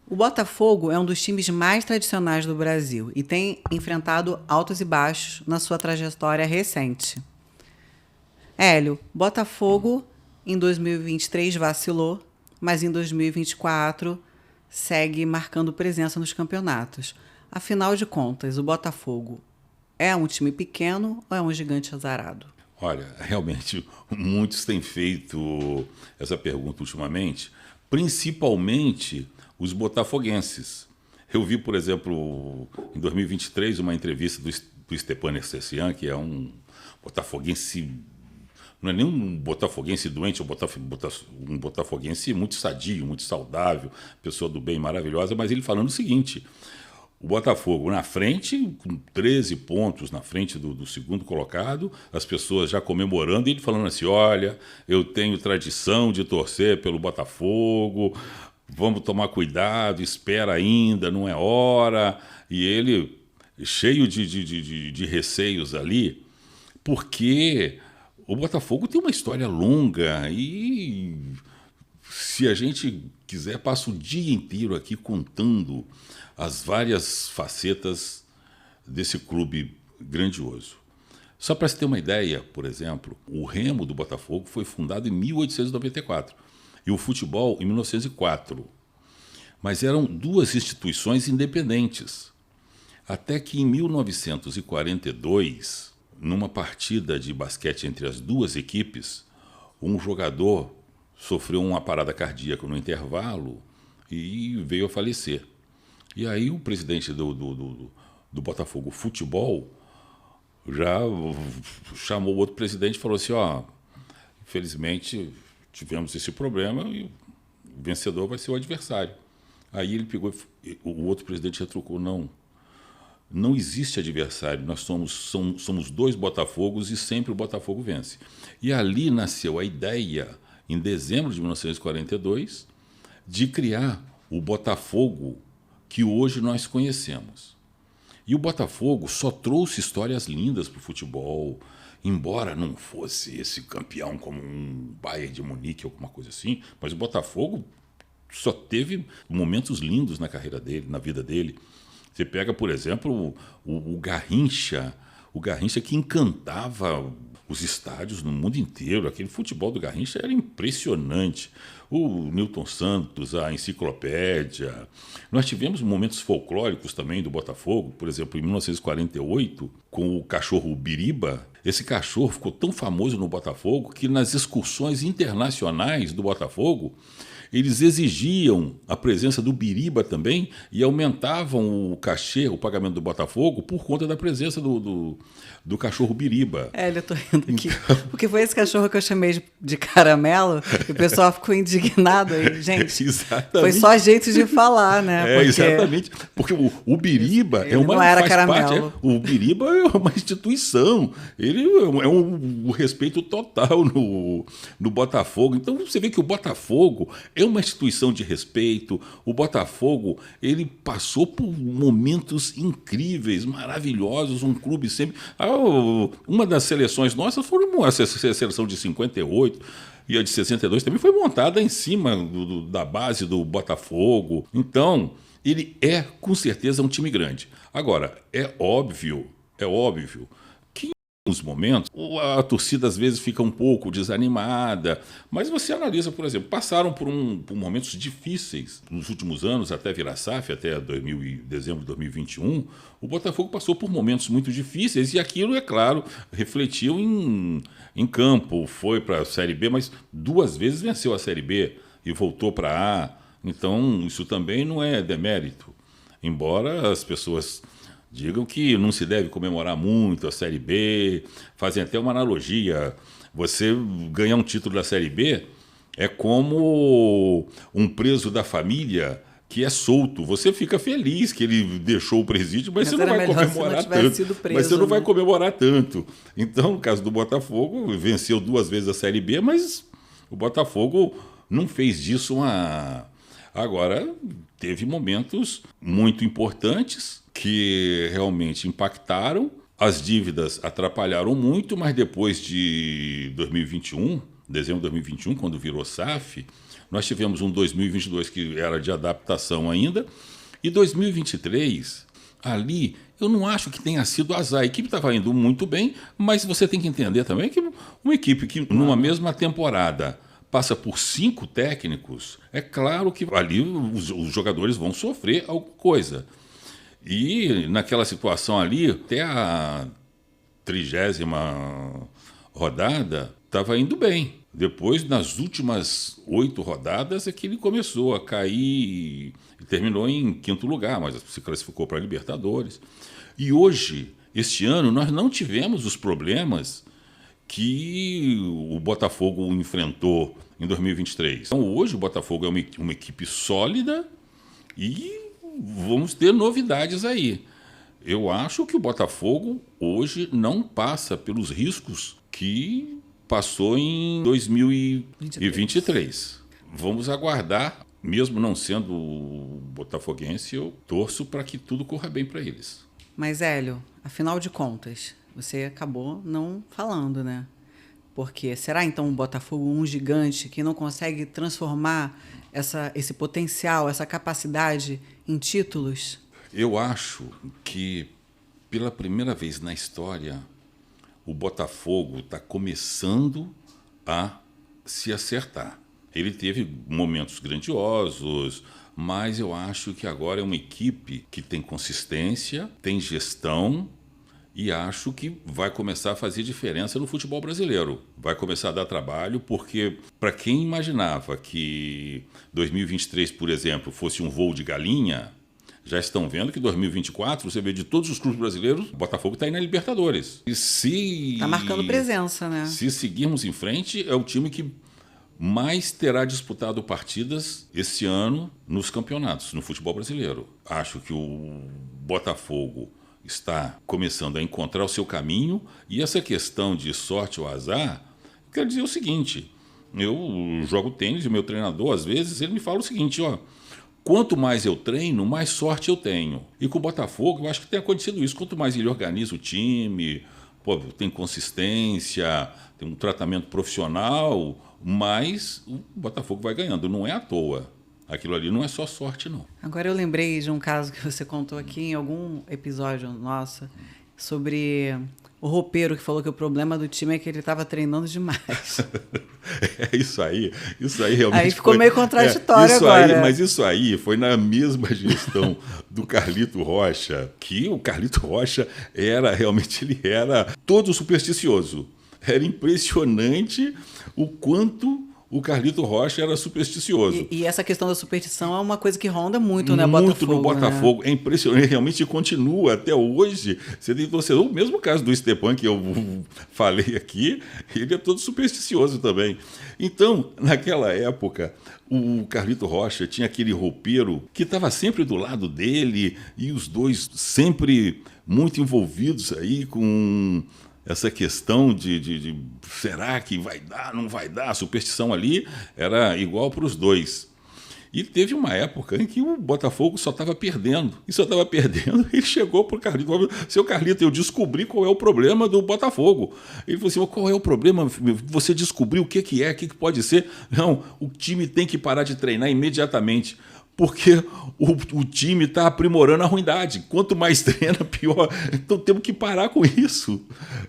O Botafogo é um dos times mais tradicionais do Brasil e tem enfrentado altos e baixos na sua trajetória recente. Hélio, Botafogo em 2023 vacilou, mas em 2024 segue marcando presença nos campeonatos. Afinal de contas, o Botafogo é um time pequeno ou é um gigante azarado? Olha, realmente, muitos têm feito essa pergunta ultimamente, principalmente os botafoguenses. Eu vi, por exemplo, em 2023, uma entrevista do Stepan Ercecian, que é um botafoguense, não é nem um botafoguense doente, é um botafoguense muito sadio, muito saudável, pessoa do bem maravilhosa, mas ele falando o seguinte: o Botafogo na frente, com 13 pontos na frente do segundo colocado, as pessoas já comemorando, e ele falando assim: olha, eu tenho tradição de torcer pelo Botafogo, vamos tomar cuidado, espera ainda, não é hora. E ele cheio de receios ali, porque o Botafogo tem uma história longa e se a gente quiser, passa o dia inteiro aqui contando as várias facetas desse clube grandioso. Só para se ter uma ideia, por exemplo, o Remo do Botafogo foi fundado em 1894 e o futebol em 1904. Mas eram duas instituições independentes. Até que em 1942, numa partida de basquete entre as duas equipes, um jogador sofreu uma parada cardíaca no intervalo e veio a falecer. E aí o presidente do Botafogo Futebol já chamou o outro presidente e falou assim: ó, infelizmente tivemos esse problema e o vencedor vai ser o adversário. Aí ele pegou, o outro presidente retrucou: não existe adversário, nós somos dois Botafogos e sempre o Botafogo vence. E ali nasceu a ideia, em dezembro de 1942, de criar o Botafogo que hoje nós conhecemos. E o Botafogo só trouxe histórias lindas para o futebol, embora não fosse esse campeão como um Bayern de Munique ou alguma coisa assim, mas o Botafogo só teve momentos lindos na carreira dele, na vida dele. Você pega, por exemplo, o Garrincha que encantava os estádios no mundo inteiro. Aquele futebol do Garrincha era impressionante. O Newton Santos, a enciclopédia. Nós tivemos momentos folclóricos também do Botafogo, por exemplo, em 1948, com o cachorro Biriba. Esse cachorro ficou tão famoso no Botafogo que nas excursões internacionais do Botafogo, eles exigiam a presença do Biriba também e aumentavam o cachê, o pagamento do Botafogo, por conta da presença do cachorro Biriba. Eu tô rindo aqui. Porque foi esse cachorro que eu chamei de caramelo e o pessoal ficou indignado aí. Gente, exatamente. Foi só jeito de falar, né? Exatamente. Porque o Biriba é uma... Não era caramelo. O Biriba é uma instituição. Ele é um respeito total no Botafogo. Então você vê que o Botafogo é uma instituição de respeito. O Botafogo, ele passou por momentos incríveis, maravilhosos, um clube sempre... uma das seleções nossas foi a seleção de 58 e a de 62 também foi montada em cima da base do Botafogo. Então, ele é, com certeza, um time grande. Agora, é óbvio que alguns momentos, a torcida às vezes fica um pouco desanimada, mas você analisa, por exemplo, passaram por momentos difíceis nos últimos anos, até virar SAF, até dezembro de 2021, o Botafogo passou por momentos muito difíceis e aquilo, é claro, refletiu em campo, foi para a Série B, mas 2 vezes venceu a Série B e voltou para A, então isso também não é demérito, embora as pessoas digam que não se deve comemorar muito a Série B, fazem até uma analogia. Você ganhar um título da Série B é como um preso da família que é solto. Você fica feliz que ele deixou o presídio, mas você não vai comemorar tanto. Mas você não vai comemorar tanto. Então, no caso do Botafogo, venceu 2 vezes a Série B, mas o Botafogo não fez disso uma... Agora, teve momentos muito importantes que realmente impactaram, as dívidas atrapalharam muito, mas depois de 2021, dezembro de 2021, quando virou SAF, nós tivemos um 2022 que era de adaptação ainda, e 2023, ali, eu não acho que tenha sido azar. A equipe estava indo muito bem, mas você tem que entender também que uma equipe que numa mesma temporada passa por 5 técnicos, é claro que ali os jogadores vão sofrer alguma coisa. E naquela situação ali, até a 30ª rodada, estava indo bem. Depois, nas últimas 8 rodadas, é que ele começou a cair e terminou em 5º lugar, mas se classificou para a Libertadores. E hoje, este ano, nós não tivemos os problemas que o Botafogo enfrentou em 2023. Então, hoje o Botafogo é uma equipe sólida e vamos ter novidades aí. Eu acho que o Botafogo hoje não passa pelos riscos que passou em 2023. Vamos aguardar, mesmo não sendo botafoguense, eu torço para que tudo corra bem para eles. Mas, Hélio, afinal de contas, você acabou não falando, né? Porque será então o Botafogo um gigante que não consegue transformar esse potencial, essa capacidade em títulos? Eu acho que, pela primeira vez na história, o Botafogo está começando a se acertar. Ele teve momentos grandiosos, mas eu acho que agora é uma equipe que tem consistência, tem gestão e acho que vai começar a fazer diferença no futebol brasileiro. Vai começar a dar trabalho, porque para quem imaginava que 2023, por exemplo, fosse um voo de galinha, já estão vendo que 2024, você vê de todos os clubes brasileiros, o Botafogo está aí na Libertadores. E está marcando presença, né? Se seguirmos em frente, é o time que mais terá disputado partidas esse ano nos campeonatos, no futebol brasileiro. Acho que o Botafogo está começando a encontrar o seu caminho, e essa questão de sorte ou azar, quer dizer o seguinte: eu jogo tênis e o meu treinador, às vezes, ele me fala o seguinte, quanto mais eu treino, mais sorte eu tenho. E com o Botafogo, eu acho que tem acontecido isso. Quanto mais ele organiza o time, tem consistência, tem um tratamento profissional, mais o Botafogo vai ganhando. Não é à toa. Aquilo ali não é só sorte, não. Agora eu lembrei de um caso que você contou aqui em algum episódio nosso, sobre o roupeiro que falou que o problema do time é que ele estava treinando demais. Isso aí realmente aí ficou meio contraditório agora. Mas isso aí foi na mesma gestão do Carlito Rocha, que o Carlito Rocha ele era todo supersticioso. Era impressionante o quanto o Carlito Rocha era supersticioso. E essa questão da superstição é uma coisa que ronda muito, né, Botafogo? Muito no Botafogo. Né? É impressionante, realmente continua até hoje. Você tem torcedor, o mesmo caso do Stepan, que eu falei aqui, ele é todo supersticioso também. Então, naquela época, o Carlito Rocha tinha aquele roupeiro que estava sempre do lado dele, e os dois sempre muito envolvidos aí com essa questão de será que vai dar, não vai dar? A superstição ali era igual para os dois. E teve uma época em que o Botafogo só estava perdendo. E só estava perdendo, ele chegou para o Carlito. Seu Carlito, eu descobri qual é o problema do Botafogo. Ele falou assim, qual é o problema? Você descobriu o que é, o que pode ser? Não, o time tem que parar de treinar imediatamente. Porque o time está aprimorando a ruindade. Quanto mais treina, pior. Então temos que parar com isso.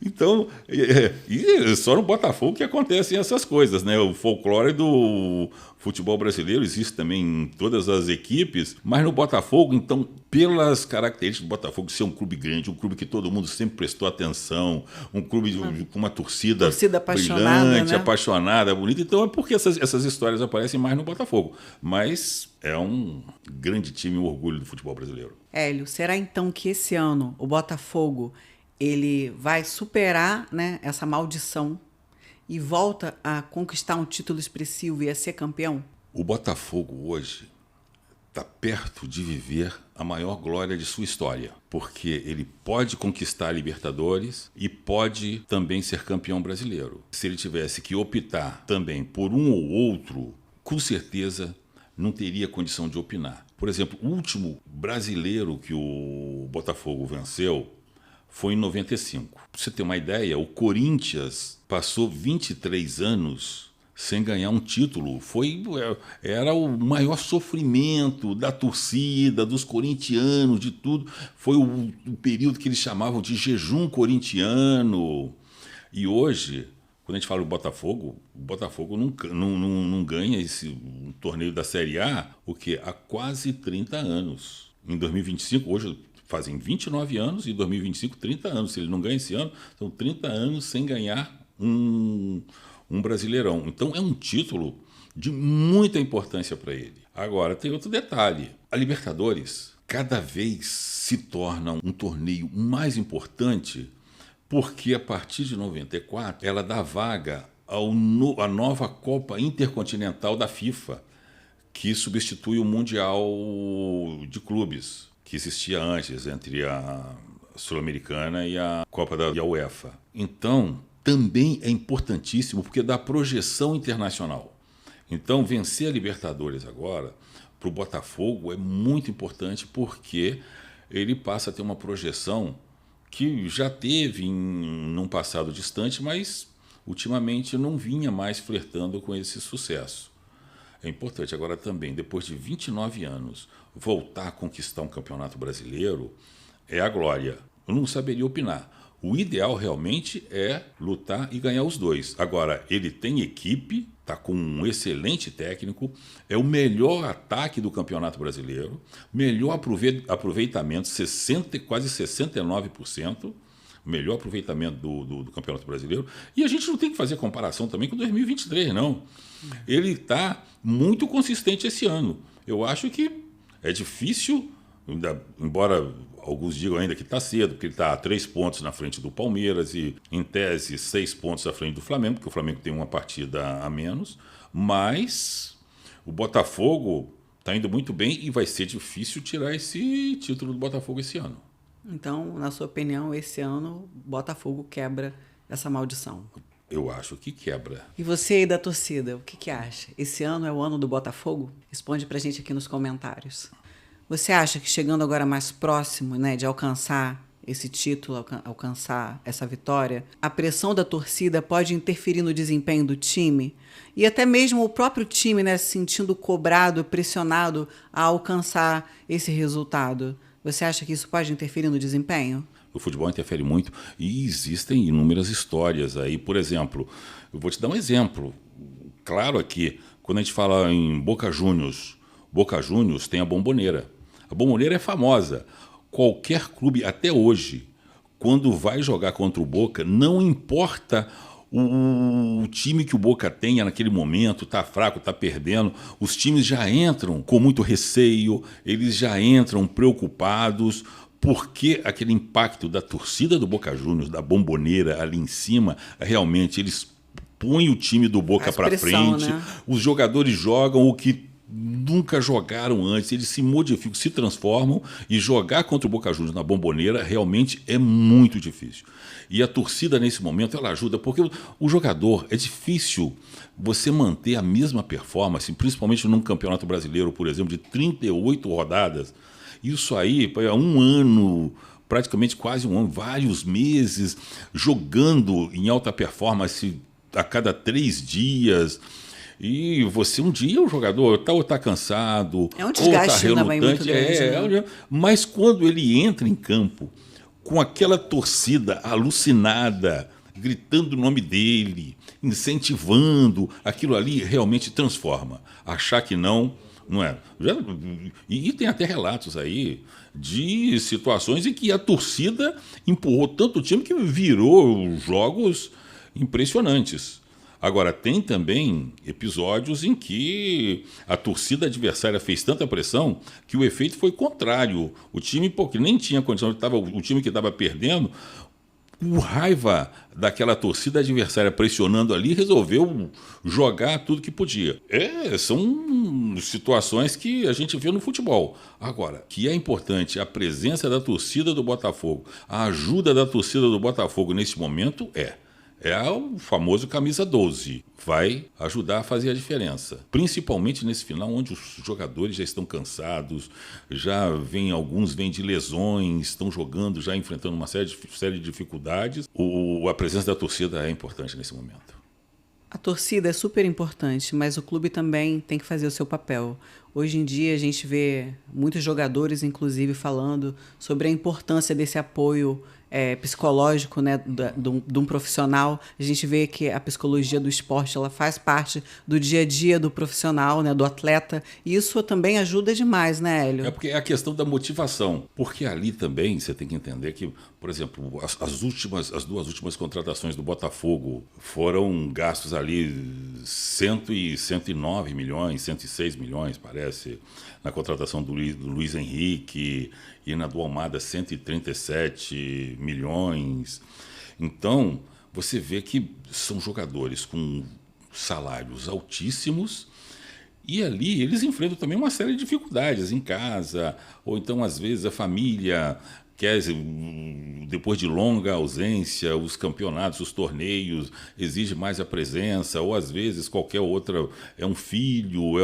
Então, e só no Botafogo que acontecem essas coisas, né? O folclore do futebol brasileiro existe também em todas as equipes, mas no Botafogo, então, pelas características do Botafogo ser um clube grande, um clube que todo mundo sempre prestou atenção, um clube com uma torcida apaixonada, brilhante, né? Apaixonada, bonita. Então é porque essas histórias aparecem mais no Botafogo. Mas é um grande time, um orgulho do futebol brasileiro. Hélio, será então que esse ano o Botafogo ele vai superar, né, essa maldição e volta a conquistar um título expressivo e a ser campeão? O Botafogo hoje está perto de viver a maior glória de sua história, porque ele pode conquistar a Libertadores e pode também ser campeão brasileiro. Se ele tivesse que optar também por um ou outro, com certeza não teria condição de opinar. Por exemplo, o último brasileiro que o Botafogo venceu foi em 95. Para você ter uma ideia, o Corinthians passou 23 anos sem ganhar um título. Era o maior sofrimento da torcida, dos corintianos, de tudo. Foi o período que eles chamavam de jejum corintiano. E hoje, quando a gente fala do Botafogo, o Botafogo não ganha esse torneio da Série A há quase 30 anos. Em 2025, hoje fazem 29 anos, e em 2025, 30 anos. Se ele não ganha esse ano, são 30 anos sem ganhar um Brasileirão. Então é um título de muita importância para ele. Agora, tem outro detalhe. A Libertadores cada vez se torna um torneio mais importante porque a partir de 94 ela dá vaga à nova Copa Intercontinental da FIFA, que substitui o Mundial de Clubes, que existia antes entre a Sul-Americana e a Copa da UEFA. Então, também é importantíssimo porque dá projeção internacional. Então, vencer a Libertadores agora, para o Botafogo, é muito importante porque ele passa a ter uma projeção que já teve num passado distante, mas ultimamente não vinha mais flertando com esse sucesso. É importante agora também, depois de 29 anos, voltar a conquistar um campeonato brasileiro é a glória. Eu não saberia opinar. O ideal realmente é lutar e ganhar os dois. Agora, ele tem equipe, está com um excelente técnico, é o melhor ataque do Campeonato Brasileiro, melhor aproveitamento, quase 69%, melhor aproveitamento do Campeonato Brasileiro. E a gente não tem que fazer comparação também com 2023, não. Ele está muito consistente esse ano. Eu acho que é difícil, embora alguns digam ainda que está cedo, porque ele está a 3 pontos na frente do Palmeiras e, em tese, 6 pontos à frente do Flamengo, porque o Flamengo tem uma partida a menos, mas o Botafogo está indo muito bem e vai ser difícil tirar esse título do Botafogo esse ano. Então, na sua opinião, esse ano o Botafogo quebra essa maldição? Eu acho que quebra. E você aí da torcida, o que acha? Esse ano é o ano do Botafogo? Responde pra gente aqui nos comentários. Você acha que chegando agora mais próximo, né, de alcançar esse título, alcançar essa vitória, a pressão da torcida pode interferir no desempenho do time? E até mesmo o próprio time, né, se sentindo cobrado, pressionado a alcançar esse resultado? Você acha que isso pode interferir no desempenho? O futebol interfere muito e existem inúmeras histórias aí. Por exemplo, eu vou te dar um exemplo. Claro aqui, quando a gente fala em Boca Juniors tem a Bombonera. A Bombonera é famosa. Qualquer clube, até hoje, quando vai jogar contra o Boca, não importa o time que o Boca tenha naquele momento, está fraco, está perdendo, os times já entram com muito receio, eles já entram preocupados, porque aquele impacto da torcida do Boca Juniors, da Bombonera ali em cima, realmente eles põem o time do Boca para frente, né? Os jogadores jogam o que nunca jogaram antes, eles se modificam, se transformam, e jogar contra o Boca Juniors na Bombonera realmente é muito difícil. E a torcida nesse momento ela ajuda, porque o jogador, é difícil você manter a mesma performance, principalmente num campeonato brasileiro, por exemplo, de 38 rodadas. Isso aí é um ano, praticamente quase um ano, vários meses, jogando em alta performance a cada 3 dias. E você, um dia, o jogador ou tá cansado, é um desgaste ou está também muito grande, né? Mas quando ele entra em campo com aquela torcida alucinada, gritando o nome dele, incentivando, aquilo ali realmente transforma. Achar que não é. E tem até relatos aí de situações em que a torcida empurrou tanto o time que virou jogos impressionantes. Agora, tem também episódios em que a torcida adversária fez tanta pressão que o efeito foi contrário. O time, que nem tinha condição, o time que estava perdendo, com raiva daquela torcida adversária pressionando ali, resolveu jogar tudo que podia. São situações que a gente vê no futebol. Agora, que é importante a presença da torcida do Botafogo, a ajuda da torcida do Botafogo nesse momento É o famoso camisa 12. Vai ajudar a fazer a diferença. Principalmente nesse final, onde os jogadores já estão cansados, alguns vêm de lesões, estão jogando, já enfrentando uma série de dificuldades. A presença da torcida é importante nesse momento. A torcida é super importante, mas o clube também tem que fazer o seu papel. Hoje em dia a gente vê muitos jogadores, inclusive, falando sobre a importância desse apoio psicológico, né, de um profissional. A gente vê que a psicologia do esporte ela faz parte do dia a dia do profissional, né, do atleta, e isso também ajuda demais, né, Hélio? É porque é a questão da motivação. Porque ali também você tem que entender que, por exemplo, as duas últimas contratações do Botafogo foram gastos ali 109 milhões, 106 milhões, parece, na contratação do Luiz Henrique, e na do Almada 137 milhões. Então, você vê que são jogadores com salários altíssimos e ali eles enfrentam também uma série de dificuldades em casa, ou então, às vezes, a família quer, depois de longa ausência, os campeonatos, os torneios, exige mais a presença, ou às vezes qualquer outra, é um filho.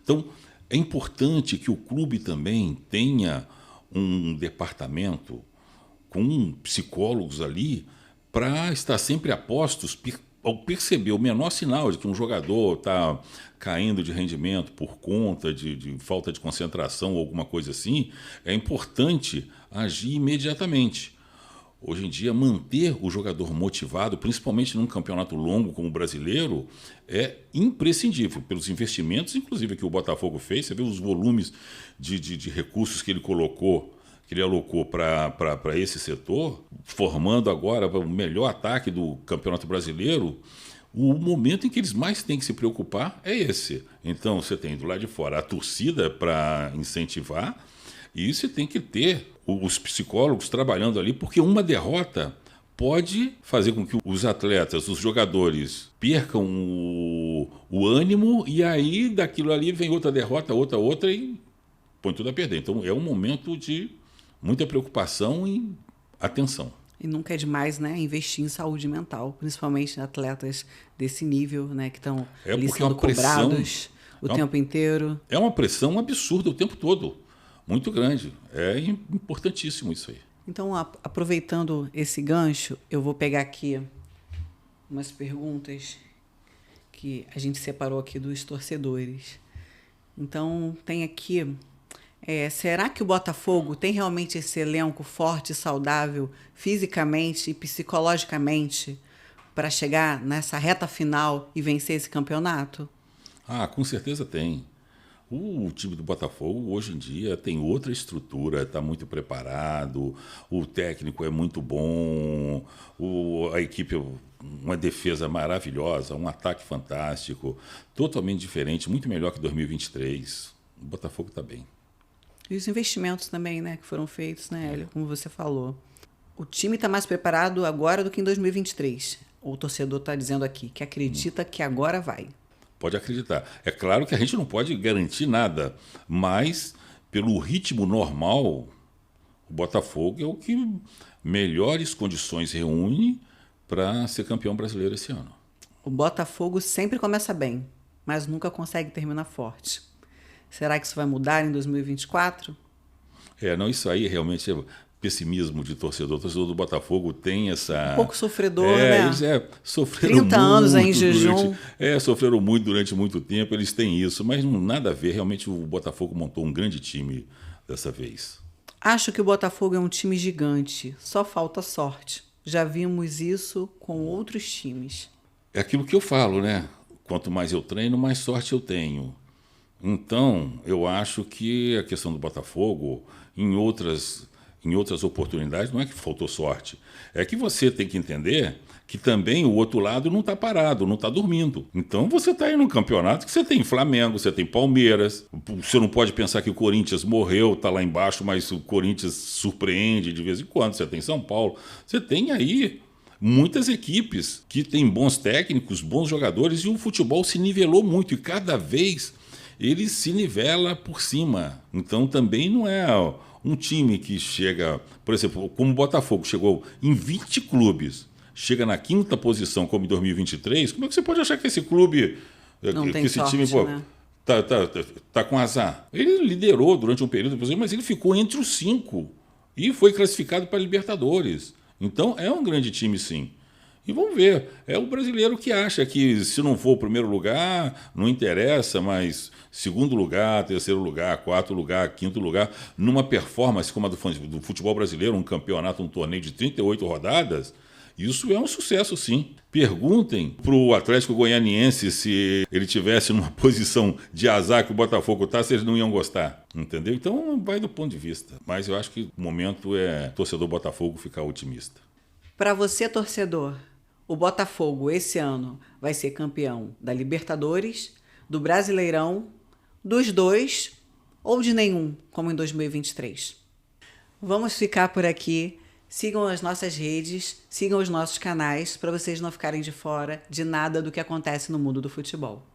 Então, é importante que o clube também tenha um departamento com psicólogos ali para estar sempre a postos ao perceber o menor sinal de que um jogador está caindo de rendimento por conta de falta de concentração ou alguma coisa assim, é importante agir imediatamente. Hoje em dia, manter o jogador motivado, principalmente num campeonato longo como o brasileiro, é imprescindível. Pelos investimentos, inclusive, que o Botafogo fez, você vê os volumes de recursos que ele alocou para esse setor, formando agora o melhor ataque do Campeonato Brasileiro. O momento em que eles mais têm que se preocupar é esse. Então, você tem do lado de fora a torcida para incentivar, e você tem que ter os psicólogos trabalhando ali, porque uma derrota pode fazer com que os atletas, os jogadores, percam o ânimo, e aí daquilo ali vem outra derrota, outra, e põe tudo a perder. Então, é um momento de muita preocupação e atenção. E nunca é demais, né, investir em saúde mental, principalmente em atletas desse nível, né, que estão ali sendo cobrados o tempo inteiro. É uma pressão absurda o tempo todo, muito grande. É importantíssimo isso aí. Então, aproveitando esse gancho, eu vou pegar aqui umas perguntas que a gente separou aqui dos torcedores. Então, tem aqui... será que o Botafogo tem realmente esse elenco forte e saudável fisicamente e psicologicamente para chegar nessa reta final e vencer esse campeonato? Com certeza tem. O time do Botafogo hoje em dia tem outra estrutura, está muito preparado, o técnico é muito bom, a equipe, uma defesa maravilhosa, um ataque fantástico, totalmente diferente, muito melhor que 2023. O Botafogo está bem. E os investimentos também, né, que foram feitos, né, Hélio, como você falou. O time está mais preparado agora do que em 2023. O torcedor está dizendo aqui que acredita que agora vai. Pode acreditar. É claro que a gente não pode garantir nada, mas pelo ritmo normal, o Botafogo é o que melhores condições reúne para ser campeão brasileiro esse ano. O Botafogo sempre começa bem, mas nunca consegue terminar forte. Será que isso vai mudar em 2024? Não, isso aí realmente é pessimismo de torcedor. O torcedor do Botafogo tem essa... Um pouco sofredor, né? Eles sofreram 30 anos em jejum. Sofreram muito durante muito tempo, eles têm isso, mas não nada a ver. Realmente o Botafogo montou um grande time dessa vez. Acho que o Botafogo é um time gigante, só falta sorte. Já vimos isso com outros times. É aquilo que eu falo, né? Quanto mais eu treino, mais sorte eu tenho. Então, eu acho que a questão do Botafogo, em outras oportunidades, não é que faltou sorte. É que você tem que entender que também o outro lado não está parado, não está dormindo. Então, você está aí num campeonato que você tem Flamengo, você tem Palmeiras. Você não pode pensar que o Corinthians morreu, está lá embaixo, mas o Corinthians surpreende de vez em quando. Você tem São Paulo. Você tem aí muitas equipes que têm bons técnicos, bons jogadores, e o futebol se nivelou muito. E cada vez ele se nivela por cima. Então também não é um time que chega, por exemplo, como o Botafogo chegou em 20 clubes, chega na 5ª posição como em 2023, como é que você pode achar que esse clube, Não que tem esse sorte, time, pô, né? tá com azar? Ele liderou durante um período, mas ele ficou entre os 5 e foi classificado para a Libertadores. Então é um grande time, sim. E vamos ver, é o brasileiro que acha que se não for o primeiro lugar, não interessa, mas segundo lugar, terceiro lugar, quarto lugar, quinto lugar, numa performance como a do futebol brasileiro, um campeonato, um torneio de 38 rodadas, isso é um sucesso, sim. Perguntem para o Atlético Goianiense se ele tivesse numa posição de azar que o Botafogo está, se eles não iam gostar, entendeu? Então vai do ponto de vista. Mas eu acho que o momento é o torcedor Botafogo ficar otimista. Para você, torcedor, o Botafogo esse ano vai ser campeão da Libertadores, do Brasileirão, dos dois ou de nenhum, como em 2023. Vamos ficar por aqui. Sigam as nossas redes, sigam os nossos canais para vocês não ficarem de fora de nada do que acontece no mundo do futebol.